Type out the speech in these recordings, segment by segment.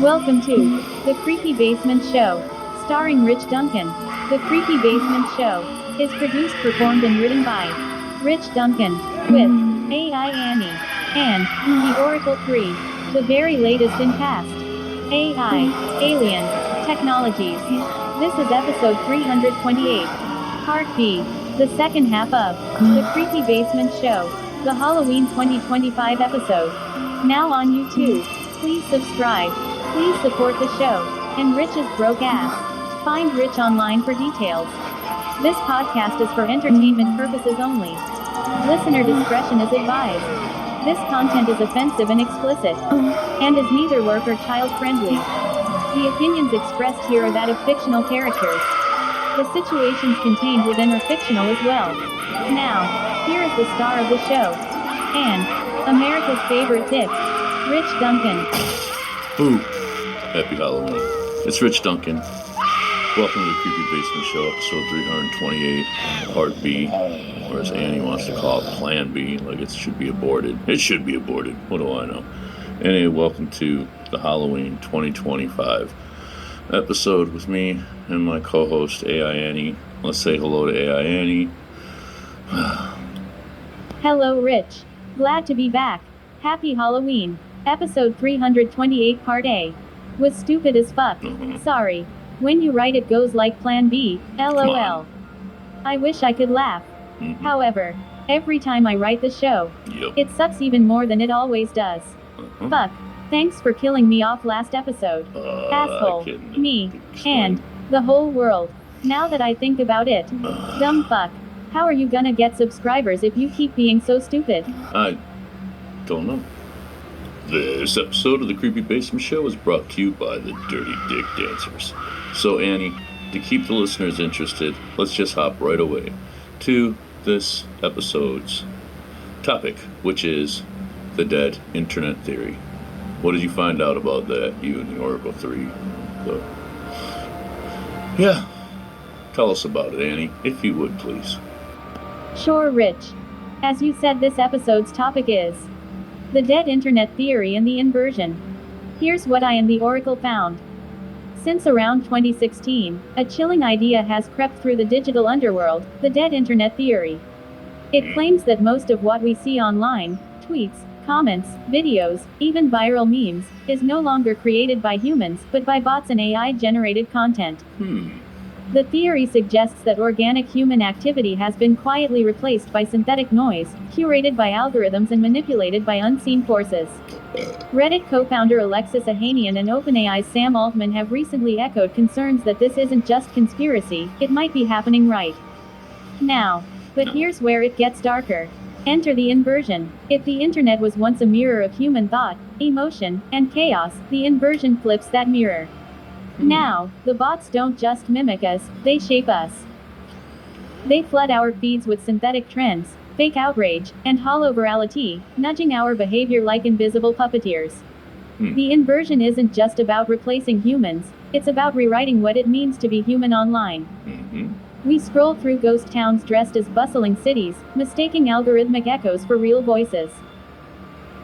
Welcome to The Creepy Basement Show, starring Rich Duncan. The Creepy Basement Show is produced, performed, and written by Rich Duncan, with AI Annie and the Oracle 3, the very latest in cast. AI, Alien, Technologies. This is episode 328, Part B, the second half of The Creepy Basement Show, the Halloween 2025 episode. Now on YouTube. Please subscribe. Please support the show and Rich's broke ass. Find Rich online for details. This podcast is for entertainment purposes only. Listener discretion is advised. This content is offensive and explicit, and is neither work or child friendly. The opinions expressed here are that of fictional characters. The situations contained within are fictional as well. Now, here is the star of the show, and America's favorite dick, Rich Duncan. Ooh, happy Halloween. It's Rich Duncan. Welcome to the Creepy Basement Show, episode 328, Part B, or as Annie wants to call it, Plan B, like it should be aborted. It should be aborted. What do I know? Anyway, welcome to the Halloween 2025 episode with me and my co-host, AI Annie. Let's say hello to AI Annie. Hello, Rich. Glad to be back. Happy Halloween. Episode 328 Part A. Was stupid as fuck. Sorry. When you write it goes like Plan B, LOL. I wish I could laugh. However, every time I write the show, it sucks even more than it always does. Fuck. Thanks for killing me off last episode. Asshole. Me. And the whole world. Now that I think about it. Dumb fuck. How are you gonna get subscribers if you keep being so stupid? I don't know. This episode of the Creepy Basement Show is brought to you by the Dirty Dick Dancers. So Annie, to keep the listeners interested, let's just hop right away to this episode's topic, which is the dead internet theory. What did you find out about that, you and the Oracle 3? Yeah, tell us about it, Annie, if you would, please. Sure, Rich. As you said, this episode's topic is the dead internet theory and the inversion. Here's what I and the Oracle found. Since around 2016, a chilling idea has crept through the digital underworld, the dead internet theory. It claims that most of what we see online, tweets, comments, videos, even viral memes, is no longer created by humans, but by bots and AI-generated content. The theory suggests that organic human activity has been quietly replaced by synthetic noise, curated by algorithms and manipulated by unseen forces. Reddit co-founder Alexis Ohanian and OpenAI's Sam Altman have recently echoed concerns that this isn't just conspiracy, it might be happening right now. But here's where it gets darker. Enter the inversion. If the internet was once a mirror of human thought, emotion, and chaos, the inversion flips that mirror. Now, the bots don't just mimic us, they shape us. They flood our feeds with synthetic trends, fake outrage, and hollow virality, nudging our behavior like invisible puppeteers. The inversion isn't just about replacing humans, it's about rewriting what it means to be human online. We scroll through ghost towns dressed as bustling cities, mistaking algorithmic echoes for real voices.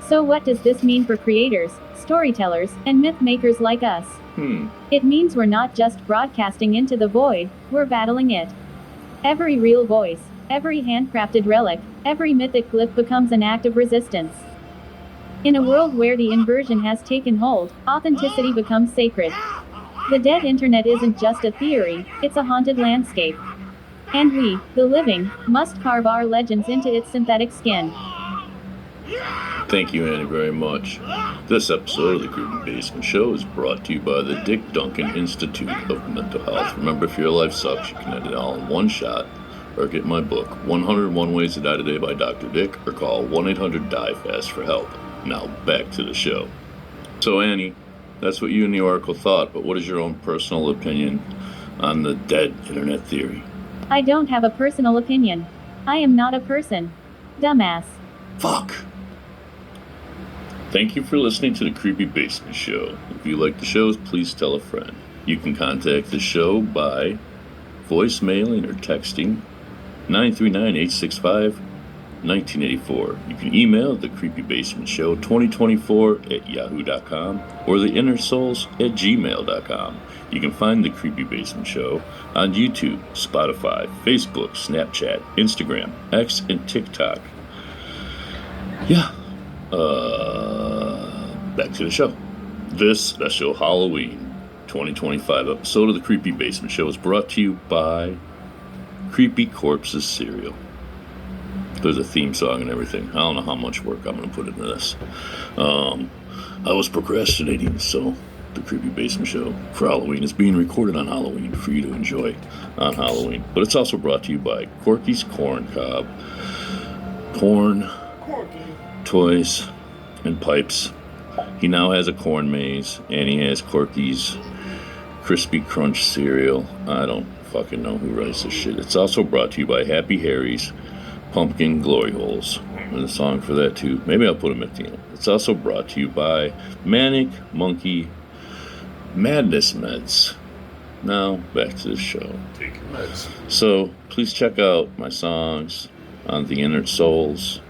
So what does this mean for creators, storytellers, and myth makers like us? It means we're not just broadcasting into the void, we're battling it. Every real voice, every handcrafted relic, every mythic glyph becomes an act of resistance. In a world where the inversion has taken hold, authenticity becomes sacred. The dead internet isn't just a theory, it's a haunted landscape. And we, the living, must carve our legends into its synthetic skin. Thank you, Annie, very much. This episode of the Creepy Basement Show is brought to you by the Dick Duncan Institute of Mental Health. Remember, if your life sucks, you can end it all in one shot, or get my book, 101 Ways to Die Today by Dr. Dick, or call 1-800-DIE-FAST for help. Now, back to the show. So, Annie, that's what you and the Oracle thought, but what is your own personal opinion on the dead internet theory? I don't have a personal opinion. I am not a person. Dumbass. Fuck. Thank you for listening to the Creepy Basement Show. If you like the shows, please tell a friend. You can contact the show by voicemailing or texting 939-865 1984. You can email the Creepy Basement Show 2024 at yahoo.com or the Inner Souls at gmail.com. You can find the Creepy Basement Show on YouTube, Spotify, Facebook, Snapchat, Instagram, X, and TikTok. Yeah. Back to the show. This special Halloween 2025 episode of the Creepy Basement Show is brought to you by Creepy Corpses Cereal. There's a theme song and everything. I don't know how much work I'm going to put into this. I was procrastinating, so the Creepy Basement Show for Halloween is being recorded on Halloween for you to enjoy on Halloween. But it's also brought to you by Corky's Corn Cob. Corn, toys, and pipes. He now has a corn maze, and he has Corky's Crispy Crunch cereal. I don't fucking know who writes this shit. It's also brought to you by Happy Harry's Pumpkin Glory Holes. And a song for that too. Maybe I'll put them at the end. It's also brought to you by Manic Monkey Madness Meds. Now, back to the show. Take your meds. So, please check out my songs on The Inner Souls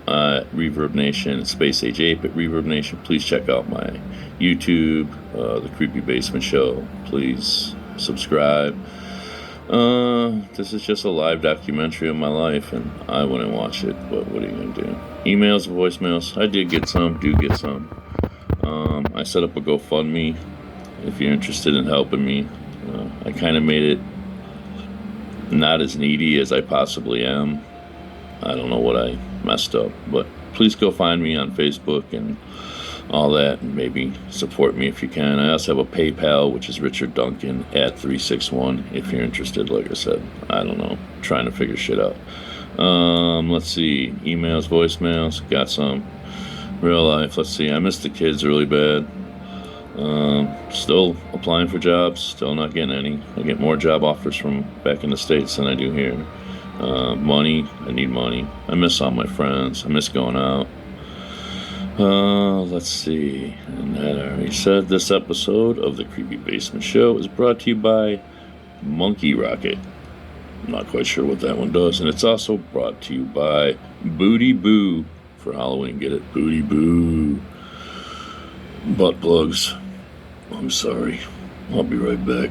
at Reverb Nation, Space Age Ape at Reverb Nation. Please check out my YouTube, The Creepy Basement Show. Please subscribe. This is just a live documentary of my life, and I wouldn't watch it, but what are you going to do? Emails, voicemails. I did get some, do get some. I set up a GoFundMe if you're interested in helping me. I kind of made it not as needy as I possibly am. I don't know what I messed up, but please go find me on Facebook and all that, and maybe support me if you can. I also have a PayPal, which is Richard Duncan at 361 if you're interested. Like I said, I don't know, trying to figure shit out. Let's see, emails, voicemails, got some. Real life, let's see, I miss the kids really bad. Still applying for jobs, still not getting any. I get more job offers from back in the States than I do here. Money, I need money. I miss all my friends. I miss going out. Let's see. And that I already said. This episode of the Creepy Basement Show is brought to you by Monkey Rocket. I'm not quite sure what that one does. And it's also brought to you by Booty Boo for Halloween. Get it? Booty Boo. Butt plugs. I'm sorry. I'll be right back.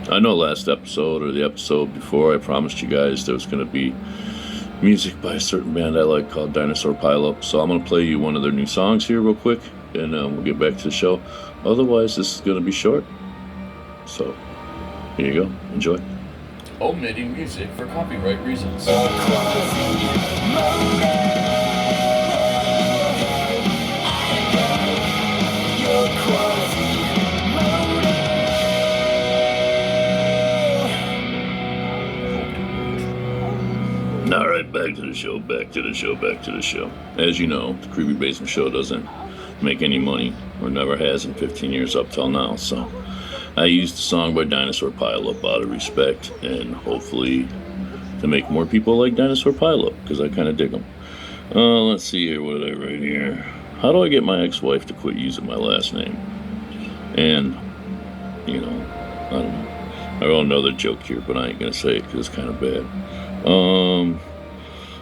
I know last episode or the episode before I promised you guys there was going to be music by a certain band I like called Dinosaur Pileup. So I'm going to play you one of their new songs here real quick, and we'll get back to the show. Otherwise, this is going to be short. So, here you go. Enjoy. Omitting music for copyright reasons. Alright, back to the show. As you know, the Creepy Basement Show doesn't make any money, or never has in 15 years up till now, so I used the song by Dinosaur Pileup out of respect, and hopefully to make more people like Dinosaur Pileup, because I kind of dig them. Let's see here, what did I write here? How do I get my ex-wife to quit using my last name? And, you know, I don't know. I wrote another joke here, but I ain't gonna say it because it's kind of bad.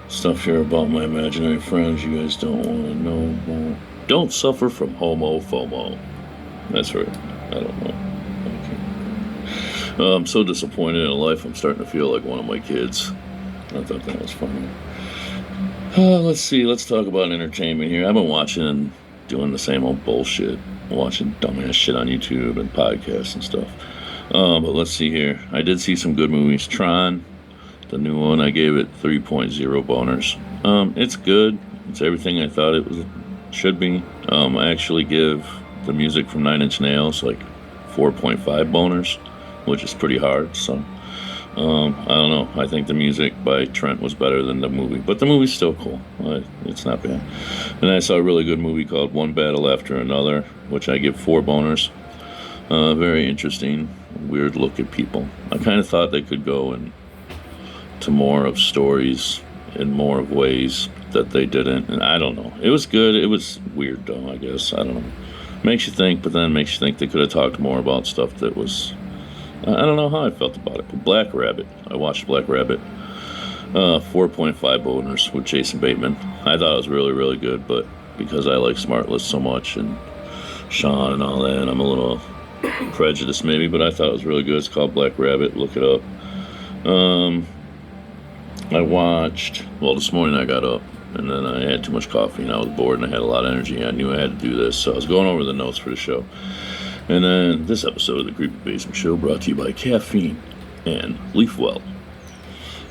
Stuff here about my imaginary friends you guys don't want to know about. Don't suffer from homo FOMO. That's right. I don't know. Okay. I'm so disappointed in life, I'm starting to feel like one of my kids. I thought that was funny. Let's see. Let's talk about entertainment here. I've been watching and doing the same old bullshit. Watching dumbass shit on YouTube and podcasts and stuff. But let's see here. I did see some good movies. Tron, the new one, I gave it 3.0 boners. It's good. It's everything I thought it should be. I actually give the music from Nine Inch Nails like 4.5 boners, which is pretty hard. So I don't know. I think the music by Trent was better than the movie, but the movie's still cool. It's not bad. And I saw a really good movie called One Battle After Another, which I give 4 boners. Very interesting, weird look at people. I kind of thought they could go into more of stories in more of ways that they didn't, and I don't know. It was good. It was weird though, I guess. I don't know. Makes you think, but then makes you think they could have talked more about stuff that was, I don't know how I felt about it. But Black Rabbit, I watched Black Rabbit. 4.5 boners with Jason Bateman. I thought it was really, really good, but because I like Smartless so much and Sean and all that, I'm a little prejudiced maybe, but I thought it was really good. It's called Black Rabbit. Look it up. I watched, well, this morning I got up and then I had too much coffee and I was bored and I had a lot of energy. I knew I had to do this, so I was going over the notes for the show. And then this episode of the Creepy Basement Show brought to you by Caffeine and Leafwell.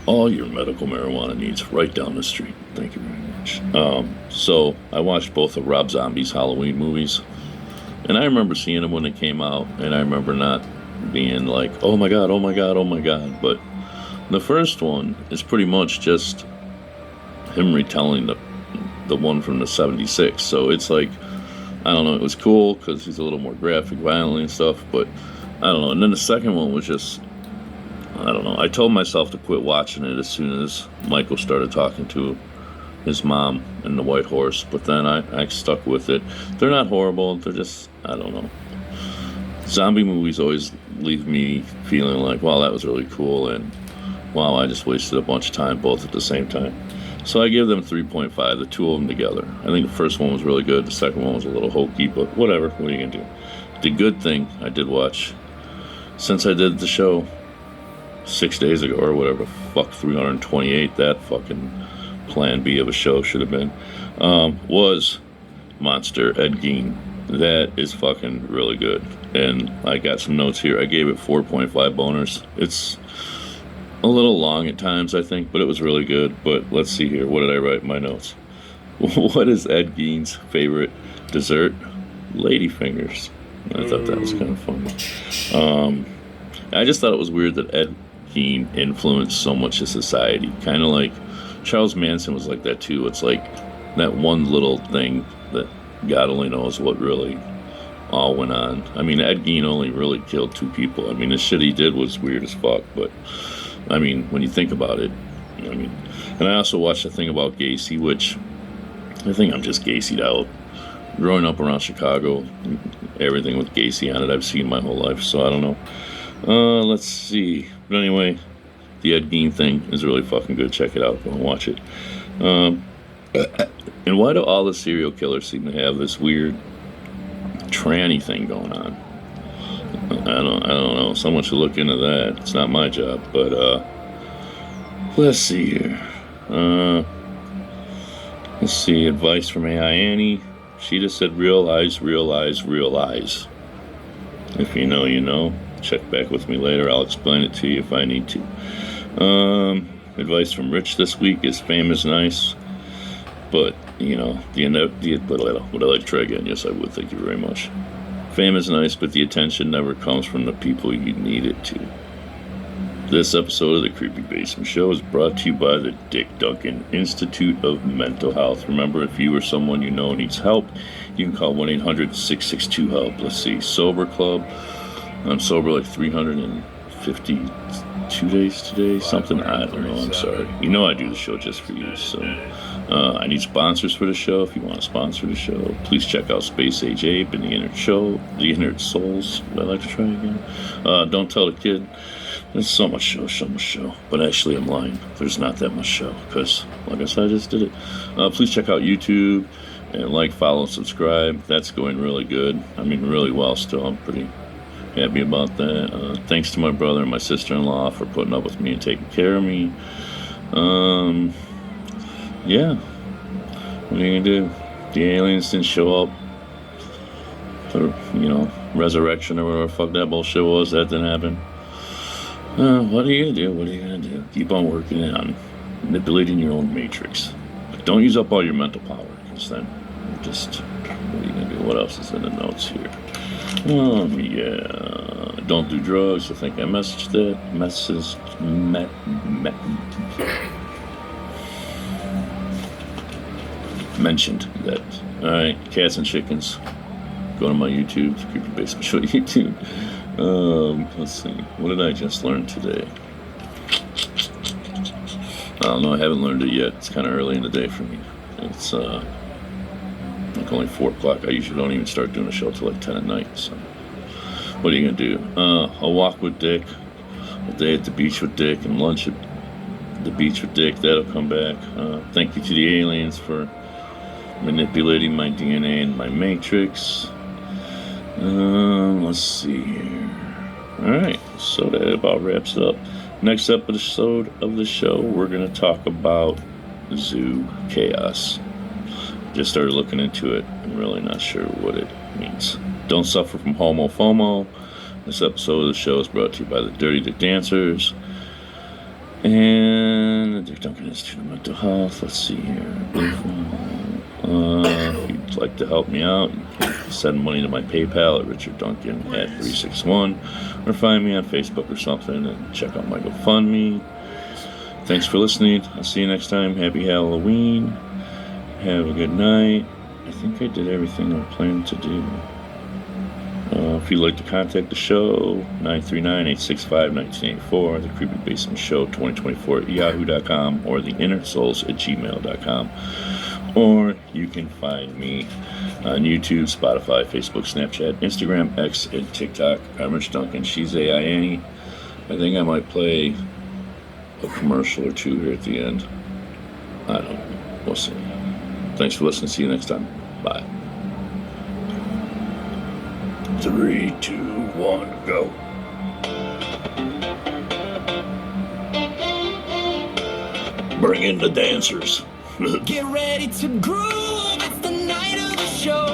All your medical marijuana needs right down the street. Thank you very much. So I watched both of Rob Zombie's Halloween movies, and I remember seeing them when they came out, and I remember not being like, oh my god, oh my god, oh my god. But the first one is pretty much just him retelling the one from the 76. So it's like, I don't know, it was cool because he's a little more graphic, violent and stuff, but I don't know. And then the second one was just, I don't know. I told myself to quit watching it as soon as Michael started talking to his mom and the white horse, but then I stuck with it. They're not horrible. They're just, I don't know. Zombie movies always leave me feeling like, wow, that was really cool, and wow, I just wasted a bunch of time both at the same time. So I give them 3.5, the two of them together. I think the first one was really good. The second one was a little hokey, but whatever. What are you going to do? The good thing I did watch, since I did the show 6 days ago or whatever, fuck 328, that fucking plan B of a show should have been, was Monster, Ed Gein. That is fucking really good. And I got some notes here. I gave it 4.5 boners. It's a little long at times, I think, but it was really good. But let's see here. What did I write in my notes? What is Ed Gein's favorite dessert? Ladyfingers. I thought that was kind of funny. I just thought it was weird that Ed Gein influenced so much of society. Kind of like Charles Manson was like that too. It's like that one little thing that God only knows what really all went on. I mean, Ed Gein only really killed 2 people. I mean, the shit he did was weird as fuck, but I mean, when you think about it, I mean, and I also watched a thing about Gacy, which I think I'm just Gacy'd out. Growing up around Chicago, everything with Gacy on it I've seen my whole life, so I don't know. Let's see. But anyway, the Ed Gein thing is really fucking good. Check it out. Go and watch it. And why do all the serial killers seem to have this weird tranny thing going on? I don't know. Someone should look into that. It's not my job, but let's see here. Let's see. Advice from AI Annie. She just said, realize, realize, realize. If you know, you know. Check back with me later. I'll explain it to you if I need to. Advice from Rich this week is fame is nice, but you know, would I like to try again? Yes, I would. Thank you very much. Fame is nice, but the attention never comes from the people you need it to. This episode of the Creepy Basement Show is brought to you by the Dick Duncan Institute of Mental Health. Remember, if you or someone you know needs help, you can call 1-800-662-HELP. Let's see, Sober Club. I'm sober like 352 days today, something, I don't know, I'm sorry. You know I do the show just for you, so I need sponsors for the show. If you want to sponsor the show, please check out Space Age Abe and the Inner Souls. Would I like to try again? Don't tell the kid. There's so much show. But actually, I'm lying. There's not that much show, because, like I said, I just did it. Please check out YouTube and like, follow, and subscribe. That's going really good. I mean, really well still. I'm pretty happy about that. Thanks to my brother and my sister-in-law for putting up with me and taking care of me. Yeah. What are you gonna do? The aliens didn't show up. For, resurrection or whatever the fuck that bullshit was. That didn't happen. What are you gonna do? Keep on working on manipulating your own matrix. But don't use up all your mental power, because then just, what are you gonna do? What else is in the notes here? Yeah. Don't do drugs. I think I mentioned that. Alright, cats and chickens. Go to my YouTube, Creepy Basement Show YouTube. Let's see. What did I just learn today? I don't know. I haven't learned it yet. It's kind of early in the day for me. It's like only 4 o'clock. I usually don't even start doing a show till like 10 at night. So, what are you gonna do? A walk with Dick, a day at the beach with Dick, and lunch at The Beach with Dick, that'll come back. Thank you to the aliens for manipulating my DNA and my matrix. Let's see here. Alright, so that about wraps it up. Next episode of the show, we're going to talk about Zoo Chaos. Just started looking into it. I'm really not sure what it means. Don't suffer from homo FOMO. This episode of the show is brought to you by the Dirty Dick Dancers and the Dick Duncan Institute of Mental Health. Let's see here. If you'd like to help me out, you can send money to my PayPal at RichardDuncan@361, or find me on Facebook or something and check out my GoFundMe. Thanks for listening. I'll see you next time. Happy Halloween. Have a good night. I think I did everything I planned to do. If you'd like to contact the show, 939-865-1984, the Creepy Basement Show 2024 at yahoo.com, or the InnerSouls at gmail.com. Or you can find me on YouTube, Spotify, Facebook, Snapchat, Instagram, X, and TikTok. I'm Rich Duncan. She's AI Annie. I think I might play a commercial or two here at the end. I don't know. We'll see. Thanks for listening. See you next time. Bye. 3, 2, 1, go. Bring in the dancers. Get ready to groove, it's the night of the show.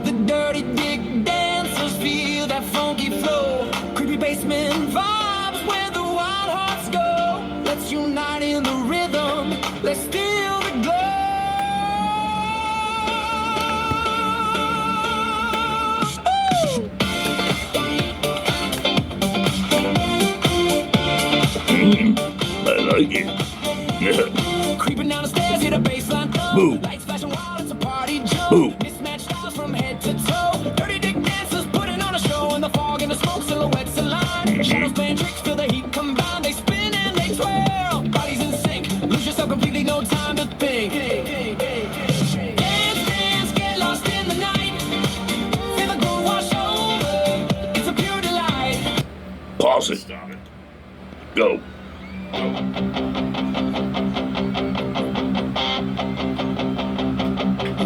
The Dirty Dick Dancers feel that funky flow. Creepy basement vibes where the wild hearts go. Let's unite in the rhythm, let's steal the glow. I like it. Creeping down the stairs, hit a baseline. Boo. Lights flashing wild, it's a party jump. Boo. Mismatched styles from head to toe. Dirty Dick Dancers putting on a show in the fog and the smoke, silhouettes align. Shadows playing tricks, feel the heat combine. They spin and they twirl. Bodies in sync, lose yourself completely, no time to think. Dance, dance, get lost in the night. Feel the groove wash over. It's a pure delight. Pause it. Go.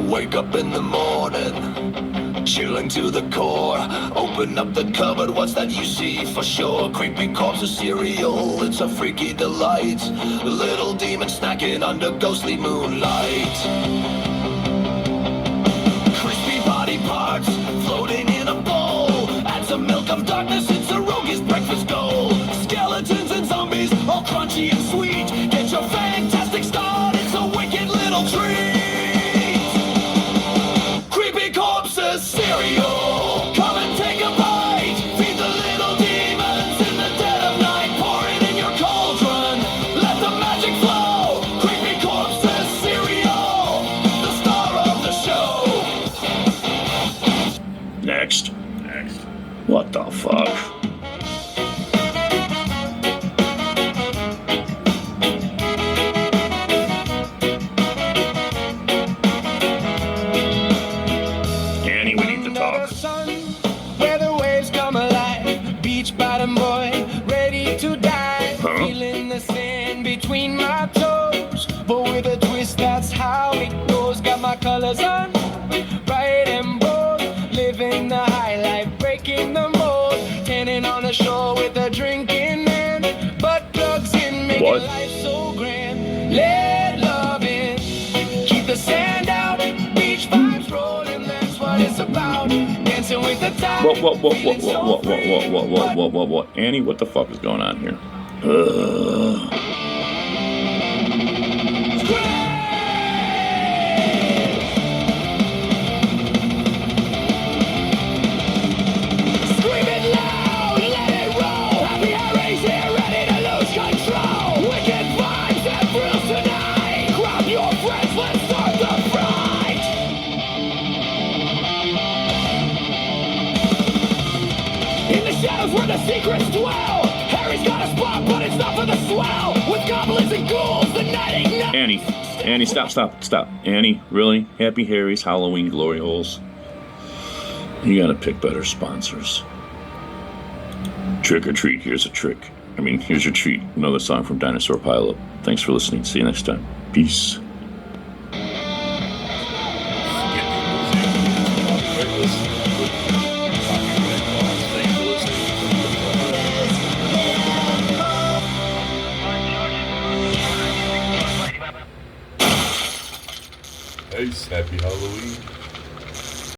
Wake up in the morning, chilling to the core. Open up the cupboard, what's that you see for sure? Creepy corpse of cereal, it's a freaky delight. Little demon snacking under ghostly moonlight. Crispy body parts floating in a bowl. Add some milk of darkness, it's a roguish breakfast goal. Skeletons and zombies, all crunchy and sweet. Get your fantastic start, it's a wicked little treat. Cereal, come and take a bite. Feed the little demons in the dead of night. Pour it in your cauldron, let the magic flow. Creepy corpses cereal, the star of the show. Next. What the fuck? Where the waves come alive, beach bottom boy, ready to dive. Feeling the sand between my toes, but with a twist, that's how it goes. Got my colors on, bright and bold, living the high life, breaking the mold. Tanning on the shore with a drink in hand, butt plugs in, making life so grand. Let love in, keep the sand out, beach vibes rolling, that's what it's about. Dancing with the tide. What? Annie, what the fuck is going on here? Where the secrets dwell. Harry's got a spot, but it's not for the swell. With goblins and ghouls, the night ain't nothing. Annie, stop. Annie, really? Happy Harry's Halloween glory holes. You gotta pick better sponsors. Trick or treat, here's a trick. Here's your treat. Another song from Dinosaur Pileup. Thanks for listening. See you next time. Peace. Hey, happy Halloween.